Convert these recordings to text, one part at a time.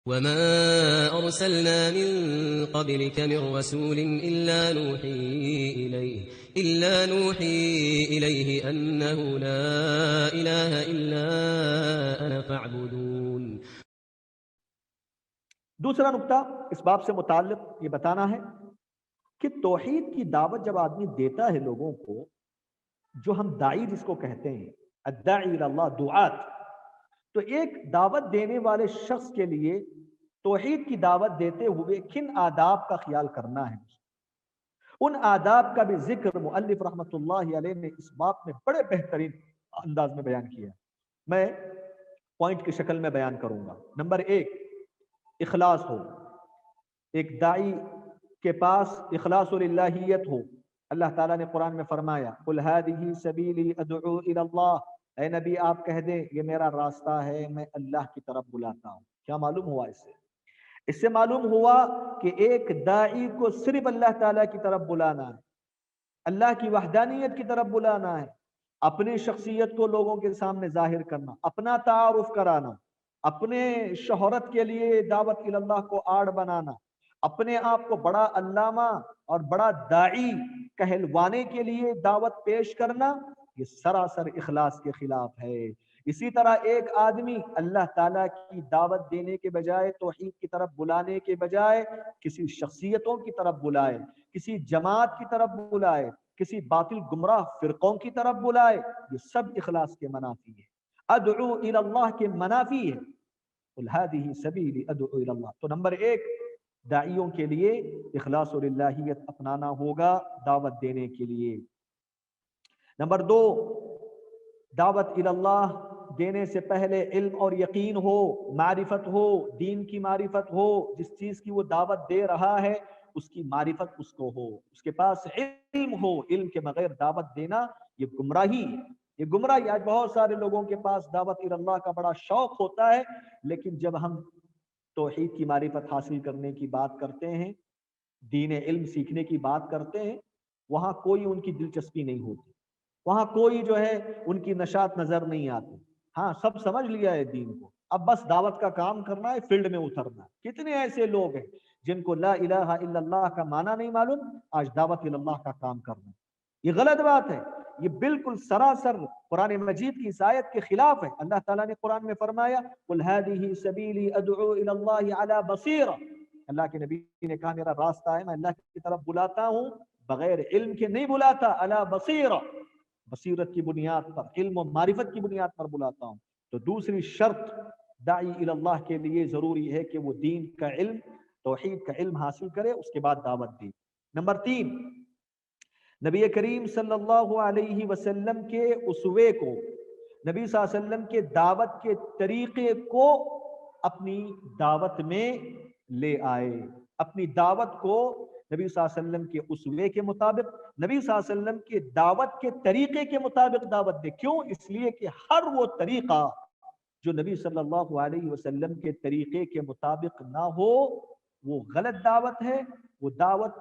وما أرسلنا من قبلك من رسول إلا نوحي إليه أنه لا إله إلا أنا فاعبدون۔ دوسرا نقطہ اس باب سے متعلق یہ بتانا ہے کہ توحید کی دعوت جب آدمی دیتا ہے لوگوں کو، جو ہم داعی جس کو کہتے ہیں، الداعی الی اللہ، دعات، تو ایک دعوت دینے والے شخص کے لیے توحید کی دعوت دیتے ہوئے کن آداب کا خیال کرنا ہے، ان آداب کا بھی ذکر مؤلف رحمۃ اللہ علیہ نے اس باب میں بڑے بہترین انداز میں بیان کیا ہے۔ میں پوائنٹ کی شکل میں بیان کروں گا۔ نمبر 1، اخلاص ہو، ایک داعی کے پاس اخلاص الہیت ہو۔ اللہ تعالیٰ نے قرآن میں فرمایا قل هذه سبیلی ادعو الی اللہ، اے نبی آپ کہہ دیں یہ میرا راستہ ہے، میں اللہ کی طرف بلاتا ہوں۔ کیا معلوم ہوا اس سے معلوم ہوا کہ ایک داعی کو صرف اللہ تعالیٰ کی طرف بلانا ہے، اللہ کی وحدانیت کی طرف بلانا ہے، اپنی شخصیت کو لوگوں کے سامنے ظاہر کرنا، اپنا تعارف کرانا، اپنے شہرت کے لیے دعوت الی اللہ کو آڑ بنانا، اپنے آپ کو بڑا علامہ اور بڑا داعی کہلوانے کے لیے دعوت پیش کرنا، یہ سراسر اخلاص کے خلاف ہے۔ اسی طرح ایک آدمی اللہ تعالیٰ کی دعوت دینے کے بجائے، توحید کی طرف بلانے کے بجائے کسی شخصیتوں کی طرف بلائے، کسی جماعت کی طرف بلائے، کسی باطل گمراہ فرقوں کی طرف بلائے، یہ سب اخلاص کے منافی ہے، ادعو الی اللہ کے منافی ہے۔ قل هذه سبیلی ادعو الی اللہ۔ تو نمبر 1، داعیوں کے لیے اخلاص الہیت اپنانا ہوگا دعوت دینے کے لیے۔ نمبر 2، دعوت الی اللہ دینے سے پہلے علم اور یقین ہو، معرفت ہو، دین کی معرفت ہو، جس چیز کی وہ دعوت دے رہا ہے اس کی معرفت اس کو ہو، اس کے پاس علم ہو۔ علم کے بغیر دعوت دینا یہ گمراہی ہے، یہ گمراہی۔ آج بہت سارے لوگوں کے پاس دعوت الی اللہ کا بڑا شوق ہوتا ہے، لیکن جب ہم توحید کی معرفت حاصل کرنے کی بات کرتے ہیں، دین علم سیکھنے کی بات کرتے ہیں، وہاں کوئی ان کی دلچسپی نہیں ہوتی، وہاں کوئی جو ہے ان کی نشاط نظر نہیں آتی۔ ہاں سب سمجھ لیا ہے دین کو، اب بس دعوت کا کام کرنا ہے، فیلڈ میں اترنا ہے۔ کتنے ایسے لوگ ہیں جن کو لا الہ الا اللہ کا معنی نہیں معلوم، آج دعوت الی اللہ کا کام کرنا، یہ غلط بات ہے، یہ بالکل سراسر قرآن مجید کی اس آیت کے خلاف ہے۔ اللہ تعالیٰ نے قرآن میں فرمایا قل هذه سبیلی ادعو الی اللہ علی بصیرہ، اللہ کے نبی نے کہا میرا راستہ ہے، میں اللہ کی طرف بلاتا ہوں، بغیر علم کے نہیں بلاتا، علی بصیرہ، بصیرت کی بنیاد پر، علم و معرفت کی بنیاد پر بلاتا ہوں۔ تو دوسری شرط داعی الی اللہ کے لیے ضروری ہے کہ وہ دین کا علم، توحید کا علم حاصل کرے، اس کے بعد دعوت دے۔ نمبر 3، نبی کریم صلی اللہ علیہ وسلم کے اسوے کو، نبی صلی اللہ علیہ وسلم کے دعوت کے طریقے کو اپنی دعوت میں لے آئے، اپنی دعوت کو نبی صلی اللہ علیہ وسلم کے اسوے کے مطابق، نبی صلی اللہ علیہ وسلم کے دعوت کے طریقے کے مطابق دعوت دے۔ کیوں؟ اس لیے کہ ہر وہ طریقہ جو نبی صلی اللہ علیہ وسلم کے طریقے کے مطابق نہ ہو وہ غلط دعوت ہے، وہ دعوت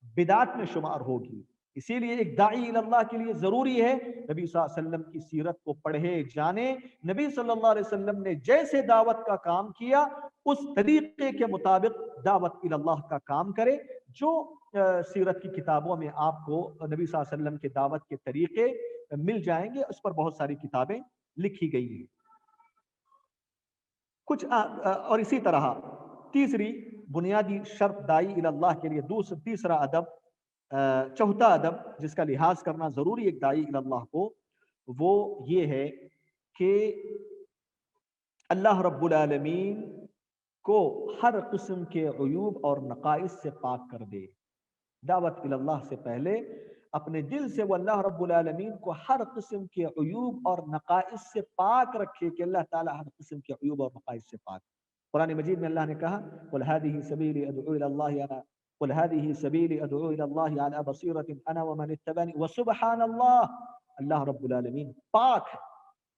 بدعت میں شمار ہوگی۔ اسی لیے ایک داعی الی اللہ کے لیے ضروری ہے نبی صلی اللہ علیہ وسلم کی سیرت کو پڑھے جانے، نبی صلی اللہ علیہ وسلم نے جیسے دعوت کا کام کیا اس طریقے کے مطابق دعوت الی اللہ کا کام کرے۔ جو سیرت کی کتابوں میں آپ کو نبی صلی اللہ علیہ وسلم کے دعوت کے طریقے مل جائیں گے، اس پر بہت ساری کتابیں لکھی گئی ہیں کچھ اور اسی طرح تیسری بنیادی شرط داعی الی اللہ کے لیے، تیسرا ادب، چوتھا ادب جس کا لحاظ کرنا ضروری ایک داعی الی اللہ کو، وہ یہ ہے کہ اللہ رب العالمین کو ہر قسم کے عیوب اور نقائص سے پاک کر دے۔ دعوت الی اللہ سے پہلے اپنے دل سے وہ اللہ رب العالمین کو ہر قسم کے عیوب اور نقائص سے پاک رکھے کہ اللہ تعالی ہر قسم کے عیوب اور نقائص سے پاک۔ قرآن مجید میں اللہ نے کہا قل هذه سبیلی ادعو الی اللہ قل هذه سبیلی ادعو الی اللہ علی بصیرۃ انا ومن اتبعنی وسبحان اللہ، اللہ رب العالمین پاک ہے۔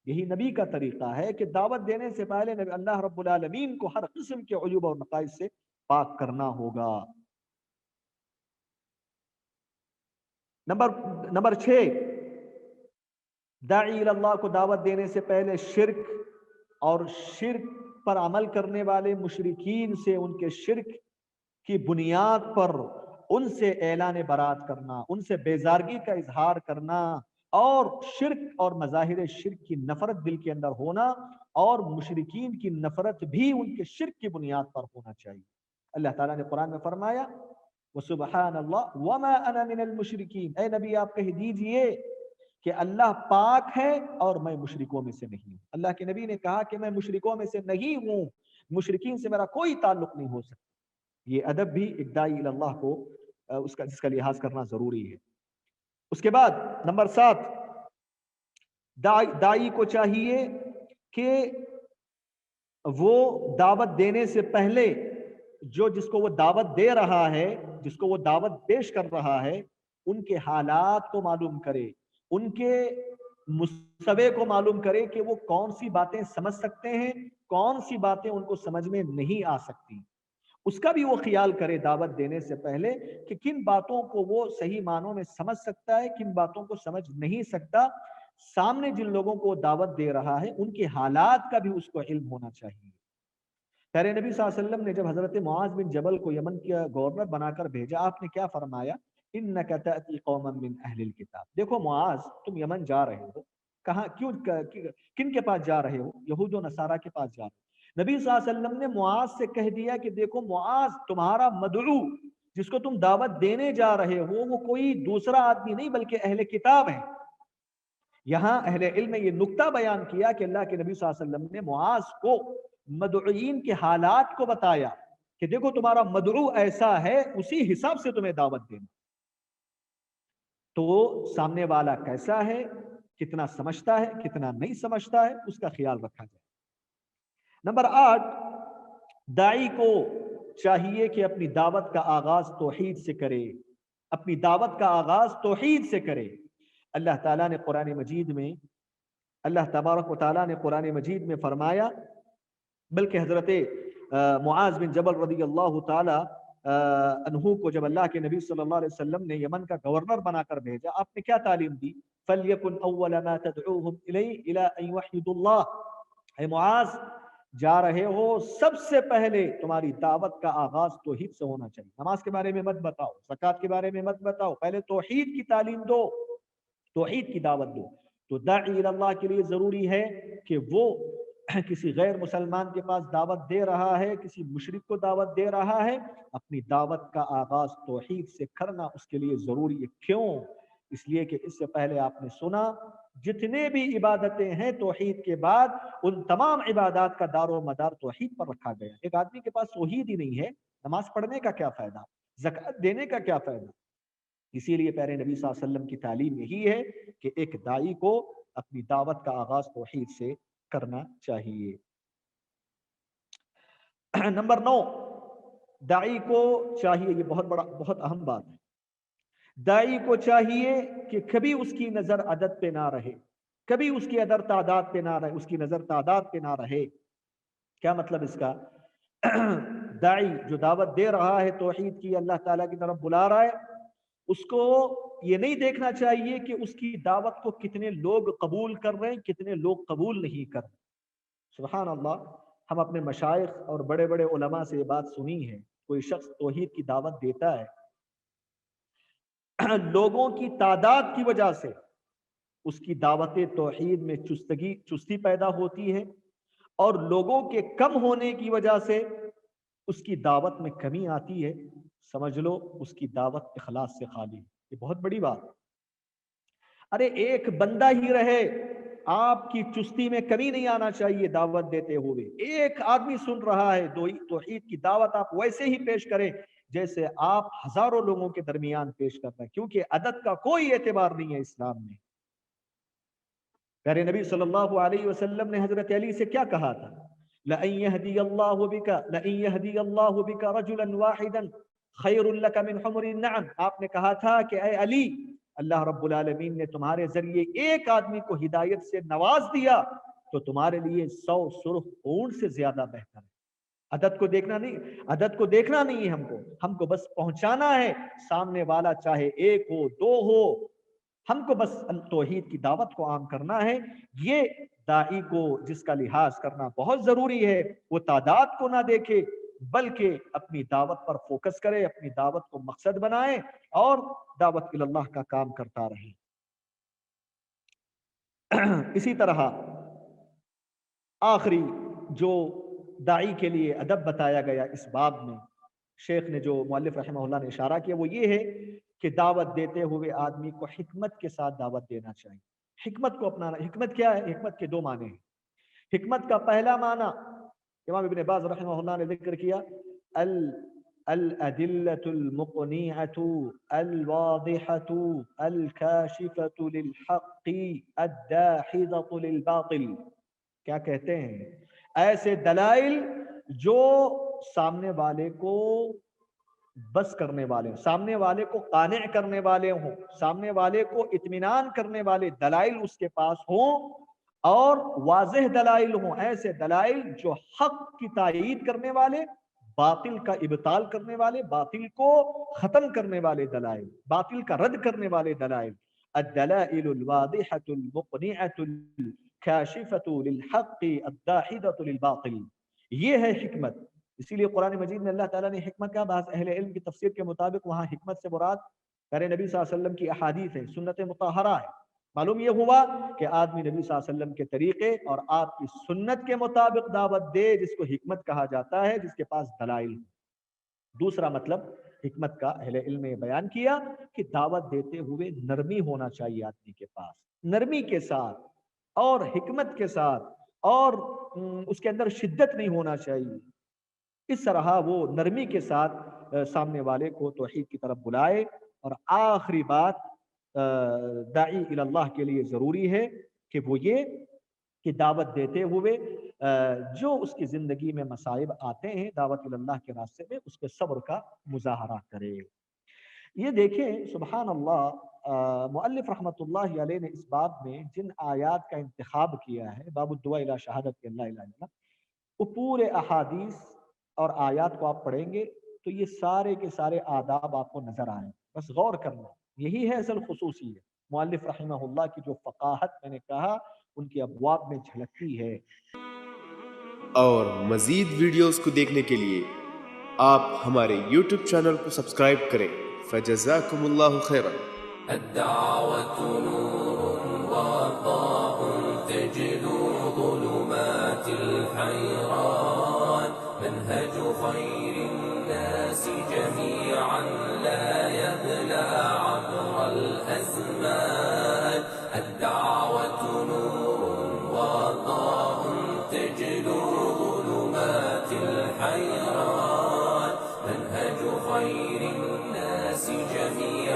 یہی نبی کا طریقہ ہے کہ دعوت دینے سے پہلے اللہ رب العالمین کو ہر قسم کے عیوب اور نقائص سے پاک کرنا ہوگا۔ نمبر 6، داعی الی اللہ کو دعوت دینے سے پہلے شرک اور شرک پر عمل کرنے والے مشرکین سے ان کے شرک کی بنیاد پر ان سے اعلان برات کرنا، ان سے بیزارگی کا اظہار کرنا، اور شرک اور مظاہر شرک کی نفرت دل کے اندر ہونا، اور مشرکین کی نفرت بھی ان کے شرک کی بنیاد پر ہونا چاہیے۔ اللہ تعالیٰ نے قرآن میں فرمایا وَسُبْحَانَ اللَّهِ وَمَا أَنَا مِنَ الْمُشْرِكِينَ، اے نبی آپ کہہ دیجئے کہ اللہ پاک ہے اور میں مشرکوں میں سے نہیں ہوں۔ اللہ کے نبی نے کہا کہ میں مشرکوں میں سے نہیں ہوں، مشرکین سے میرا کوئی تعلق نہیں ہو سکتا۔ یہ ادب بھی ایک داعی اللہ کو جس کا لحاظ کرنا ضروری ہے۔ اس کے بعد نمبر 7، داعی کو چاہیے کہ وہ دعوت دینے سے پہلے جس کو وہ دعوت دے رہا ہے، جس کو وہ دعوت پیش کر رہا ہے، ان کے حالات کو معلوم کرے، ان کے مستوے کو معلوم کرے کہ وہ کون سی باتیں سمجھ سکتے ہیں، کون سی باتیں ان کو سمجھ میں نہیں آ سکتی۔ اس کا بھی وہ خیال کرے دعوت دینے سے پہلے کہ کن باتوں کو وہ صحیح معنوں میں سمجھ سکتا ہے، کن باتوں کو سمجھ نہیں سکتا۔ سامنے جن لوگوں کو دعوت دے رہا ہے ان کے حالات کا بھی اس کو علم ہونا چاہیے۔ پیارے نبی صلی اللہ علیہ وسلم نے جب حضرت معاذ بن جبل کو یمن کا گورنر بنا کر بھیجا، آپ نے کیا فرمایا؟ اِنَّكَ تَأْتِي قَوْمًا مِّنْ أَهْلِ الْكِتَابِ، دیکھو معاذ تم یمن جا رہے ہو، کہاں کن کے پاس جا رہے ہو؟ یہود و نصارہ کے پاس جا رہے ہو۔ نبی صلی اللہ علیہ وسلم نے معاذ سے کہہ دیا کہ دیکھو معاذ، تمہارا مدعو جس کو تم دعوت دینے جا رہے ہو وہ کوئی دوسرا آدمی نہیں بلکہ اہل کتاب ہے۔ یہاں اہل علم نے یہ نقطہ بیان کیا کہ اللہ کے نبی صلی اللہ علیہ وسلم نے معاذ کو مدعوین کے حالات کو بتایا کہ دیکھو تمہارا مدعو ایسا ہے، اسی حساب سے تمہیں دعوت دینا۔ تو سامنے والا کیسا ہے، کتنا سمجھتا ہے، کتنا نہیں سمجھتا ہے، اس کا خیال رکھا جائے۔ نمبر 8، داعی کو چاہیے کہ اپنی دعوت کا آغاز توحید سے کرے، اپنی دعوت کا آغاز توحید سے کرے۔ اللہ تعالیٰ نے قرآن مجید میں، اللہ تبارک و تعالیٰ نے قرآن مجید میں فرمایا، بلکہ حضرت معاذ بن جبل رضی اللہ تعالی عنہ کو جب اللہ کے نبی صلی اللہ علیہ وسلم نے یمن کا گورنر بنا کر بھیجا، آپ نے کیا تعلیم دی؟ فَلْيَكُنْ أَوَّلَ مَا تَدْعُوهُمْ إِلَيْهِ إِلَىٰ أَن يُوحِّدُوا اللَّهَ، اے معاذ جا رہے ہو، سب سے پہلے تمہاری دعوت کا آغاز توحید سے ہونا چاہیے۔ نماز کے بارے میں مت بتاؤ، زکوٰۃ کے بارے میں مت بتاؤ، پہلے توحید کی تعلیم دو، توحید کی دعوت دو۔ تو داعی اللہ کے لیے ضروری ہے کہ وہ کسی غیر مسلمان کے پاس دعوت دے رہا ہے، کسی مشرک کو دعوت دے رہا ہے، اپنی دعوت کا آغاز توحید سے کرنا اس کے لیے ضروری ہے۔ کیوں؟ اس لیے کہ اس سے پہلے آپ نے سنا جتنے بھی عبادتیں ہیں توحید کے بعد، ان تمام عبادات کا دار و مدار توحید پر رکھا گیا۔ ایک آدمی کے پاس توحید ہی نہیں ہے، نماز پڑھنے کا کیا فائدہ، زکوٰۃ دینے کا کیا فائدہ؟ اسی لیے پیارے نبی صلی اللہ علیہ وسلم کی تعلیم یہی ہے کہ ایک داعی کو اپنی دعوت کا آغاز توحید سے کرنا چاہیے۔ نمبر 9، داعی کو چاہیے، یہ بہت اہم بات ہے، داعی کو چاہیے کہ کبھی اس کی نظر عدد پہ نہ رہے، کبھی اس کی نظر تعداد پہ نہ رہے، اس کی نظر تعداد پہ نہ رہے۔ کیا مطلب اس کا؟ داعی جو دعوت دے رہا ہے توحید کی، اللہ تعالیٰ کی طرف بلا رہا ہے، اس کو یہ نہیں دیکھنا چاہیے کہ اس کی دعوت کو کتنے لوگ قبول کر رہے ہیں، کتنے لوگ قبول نہیں کر رہے۔ سبحان اللہ، ہم اپنے مشائخ اور بڑے بڑے علماء سے یہ بات سنی ہے، کوئی شخص توحید کی دعوت دیتا ہے، لوگوں کی تعداد کی وجہ سے اس کی دعوت توحید میں چستی پیدا ہوتی ہے، اور لوگوں کے کم ہونے کی وجہ سے اس کی دعوت میں کمی آتی ہے، سمجھ لو اس کی دعوت اخلاص سے خالی ہے۔ یہ بہت بڑی بات ہے۔ ارے ایک بندہ ہی رہے، آپ کی چستی میں کمی نہیں آنا چاہیے دعوت دیتے ہوئے۔ ایک آدمی سن رہا ہے توحید کی دعوت، آپ ویسے ہی پیش کریں جیسے آپ ہزاروں لوگوں کے درمیان پیش کر رہے ہیں، کیونکہ عدد کا کوئی اعتبار نہیں ہے اسلام میں۔ پیارے نبی صلی اللہ علیہ وسلم نے حضرت علی سے کیا کہا تھا؟ لَأَن يَهْدِيَ اللَّهُ بِكَ رَجُلًا وَاحِدًا خَيْرٌ لَكَ مِنْ حُمُرِ النَّعَمِ۔ آپ نے کہا تھا کہ اے علی، اللہ رب العالمین نے تمہارے ذریعے ایک آدمی کو ہدایت سے نواز دیا تو تمہارے لیے 100 سرخ اونٹ سے زیادہ بہتر ہے۔ عدد کو دیکھنا نہیں ہے ہم کو بس پہنچانا ہے، سامنے والا چاہے ایک ہو، دو ہو، ہم کو بس توحید کی دعوت کو عام کرنا ہے۔ یہ داعی کو جس کا لحاظ کرنا بہت ضروری ہے وہ تعداد کو نہ دیکھے بلکہ اپنی دعوت پر فوکس کرے، اپنی دعوت کو مقصد بنائے اور دعوت اللہ کا کام کرتا رہے۔ اسی طرح آخری جو داعی کے لیے ادب بتایا گیا اس باب میں، شیخ نے جو مؤلف رحمہ اللہ نے اشارہ کیا وہ یہ ہے کہ دعوت دیتے ہوئے آدمی کو حکمت کے ساتھ دعوت دینا چاہیے، حکمت کو اپنانا۔ حکمت کیا ہے؟ حکمت کے دو معنی ہیں۔ حکمت کا پہلا معنی امام ابن باز رحمہ اللہ نے ذکر کیا، الادلۃ المقنعۃ الواضحۃ الکاشفۃ للحق الداحضۃ للباطل۔ کیا کہتے ہیں؟ ایسے دلائل جو سامنے والے کو بس کرنے والے، سامنے والے کو قانع کرنے والے ہوں، سامنے والے کو اطمینان کرنے والے دلائل اس کے پاس ہوں اور واضح دلائل ہوں، ایسے دلائل جو حق کی تائید کرنے والے، باطل کا ابطال کرنے والے، باطل کو ختم کرنے والے دلائل، باطل کا رد کرنے والے دلائل۔ الدلائل الواضحۃ المقنعۃ الکاشفۃ للحق الداحضۃ للباطل، یہ ہے حکمت۔ اسی لیے قرآن مجید میں اللہ تعالیٰ نے حکمت کا، بعض اہل علم کی تفسیر کے مطابق وہاں حکمت سے مراد پیارے نبی صلی اللہ علیہ وسلم کی احادیث ہے، سنت مطہرہ ہے۔ معلوم یہ ہوا کہ آدمی نبی صلی اللہ علیہ وسلم کے طریقے اور آپ کی سنت کے مطابق دعوت دے، جس کو حکمت کہا جاتا ہے، جس کے پاس دلائل ہو۔ دوسرا مطلب حکمت کا اہل علم نے بیان کیا کہ دعوت دیتے ہوئے نرمی ہونا چاہیے آدمی کے پاس، نرمی کے ساتھ اور حکمت کے ساتھ، اور اس کے اندر شدت نہیں ہونا چاہیے۔ اس طرح وہ نرمی کے ساتھ سامنے والے کو توحید کی طرف بلائے۔ اور آخری بات داعی اللہ کے لیے ضروری ہے کہ وہ یہ کہ دعوت دیتے ہوئے جو اس کی زندگی میں مصائب آتے ہیں دعوت اللہ کے راستے میں، اس پہ صبر کا مظاہرہ کرے۔ یہ دیکھیں سبحان اللہ، مؤلف رحمۃ اللہ علیہ نے اس باب میں جن آیات کا انتخاب کیا ہے، باب الدعاء الی شہادت لا الہ الا اللہ، وہ پورے احادیث اور آیات کو آپ پڑھیں گے تو یہ سارے کے سارے آداب آپ کو نظر آئیں، بس غور کرنا۔ یہی ہے اصل خصوصیت مؤلف رحمہ اللہ کی، جو فقاہت میں نے کہا ان کے ابواب میں جھلکتی ہے۔ اور مزید ویڈیوز کو دیکھنے کے لیے آپ ہمارے یوٹیوب چینل کو سبسکرائب کریں۔ فجزاکم اللہ خیرا۔ الدعوة نور وضاء تجلو ظلمات الحيران، منهج خير الناس جميعا لا يبلى عبر الأزمان. الدعوة نور وضاء تجلو ظلمات الحيران، منهج خير الناس جميعا